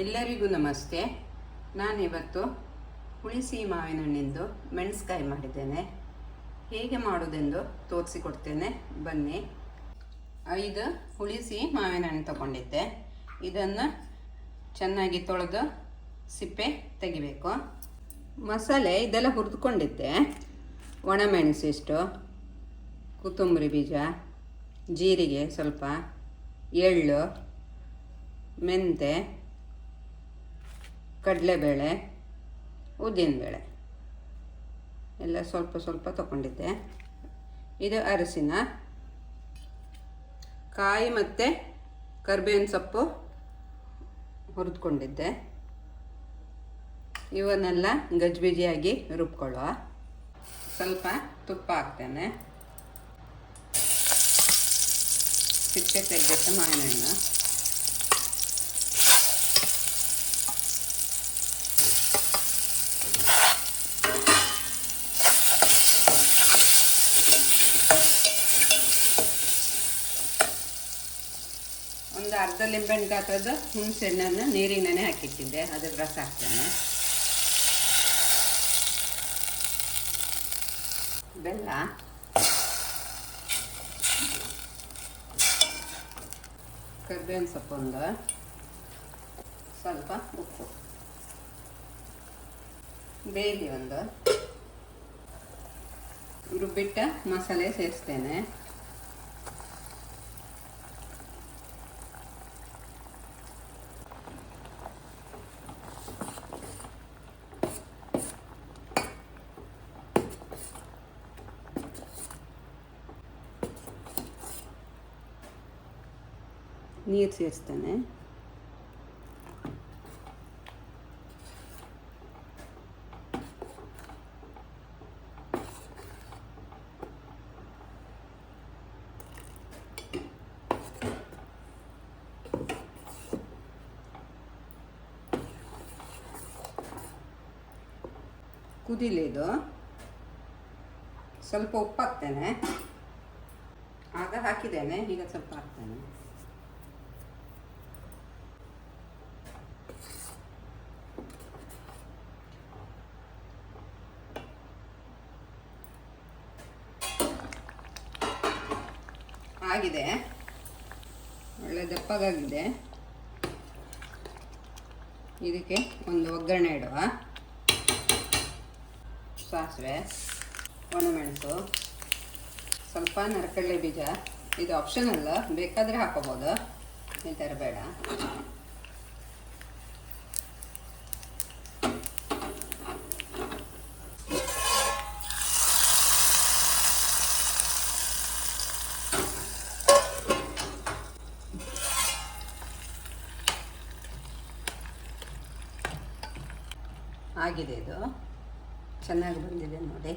ಎಲ್ಲರಿಗೂ ನಮಸ್ತೆ. ನಾನಿವತ್ತು ಹುಳಿಸಿ ಮಾವಿನ ಹಣ್ಣಿಂದು ಮೆಣಸ್ಕಾಯಿ ಮಾಡಿದ್ದೇನೆ. ಹೇಗೆ ಮಾಡೋದೆಂದು ತೋರಿಸಿಕೊಡ್ತೇನೆ, ಬನ್ನಿ. 5 ಹುಳಿಸಿ ಮಾವಿನ ಹಣ್ಣು ತಗೊಂಡಿದ್ದೆ. ಇದನ್ನು ಚೆನ್ನಾಗಿ ತೊಳೆದು ಸಿಪ್ಪೆ ತೆಗಿಬೇಕು. ಮಸಾಲೆ ಇದೆಲ್ಲ ಹುರಿದುಕೊಂಡಿದ್ದೆ. ಒಣಮೆಣಸು ಇಷ್ಟು, ಕೊತ್ತಂಬರಿ ಬೀಜ, ಜೀರಿಗೆ ಸ್ವಲ್ಪ, ಎಳ್ಳು, ಮೆಂತೆ, ಕಡಲೆಬೇಳೆ, ಉದ್ದಿನಬೇಳೆ ಎಲ್ಲ ಸ್ವಲ್ಪ ಸ್ವಲ್ಪ ತಗೊಂಡಿದ್ದೆ. ಇದು ಅರಸಿನ ಕಾಯಿ ಮತ್ತು ಕರಿಬೇವಿನ ಸೊಪ್ಪು ಹುರಿದುಕೊಂಡಿದ್ದೆ. ಇವನ್ನೆಲ್ಲ ಗಜ್ಬಿಜಿಯಾಗಿ ರುಬ್ಕೊಳ್ಳುವ. ಸ್ವಲ್ಪ ತುಪ್ಪ ಹಾಕ್ತೇನೆ. ಸಿಪ್ಪೆ ತೆಗೆದಿಟ್ಟು ಮಾವಿನ ಹಣ್ಣು, ಒಂದು ಅರ್ಧ ಲಿಂಬೆಹಣ್ಣು ಗಾತ್ರದ ಹುಣಸೆ ಹಣ್ಣನ್ನು ನೀರಿಗೆ ನೆನೆ ಹಾಕಿಟ್ಟಿದ್ದೆ, ಅದ್ರ ರಸ ಹಾಕ್ತೇನೆ. ಬೆಲ್ಲ, ಕರಿಬೇವಿನ ಸೊಪ್ಪು, ಒಂದು ಸ್ವಲ್ಪ ಉಪ್ಪು, ಬೇಲಿ ಒಂದು ರುಬ್ಬಿಟ್ಟ ಮಸಾಲೆ ಸೇರಿಸ್ತೇನೆ. ನೀರು ಸೇರಿಸ್ತೇನೆ. ಕುದಿಲಿದು ಸ್ವಲ್ಪ ಉಪ್ಪು ಹಾಕ್ತೇನೆ. ಆಗ ಹಾಕಿದ್ದೇನೆ, ಈಗ ಸ್ವಲ್ಪ ಹಾಕ್ತೇನೆ. ಆಗಿದೆ, ಒಳ್ಳೆ ದಪ್ಪಗಾಗಿದೆ. ಇದಕ್ಕೆ ಒಂದು ಒಗ್ಗರಣೆ ಇಡುವ. ಸಾಸಿವೆ, ಒಣಮೆಣಸು, ಸ್ವಲ್ಪ ನರಕಡಲೆ ಬೀಜ. ಇದು ಆಪ್ಷನಲ್ಲ, ಬೇಕಾದರೆ ಹಾಕೋಬೋದು, ಈ ಥರ ಬೇಡ. ಆಗಿದೆ, ಇದು ಚೆನ್ನಾಗಿ ಬಂದಿದೆ ನೋಡಿ.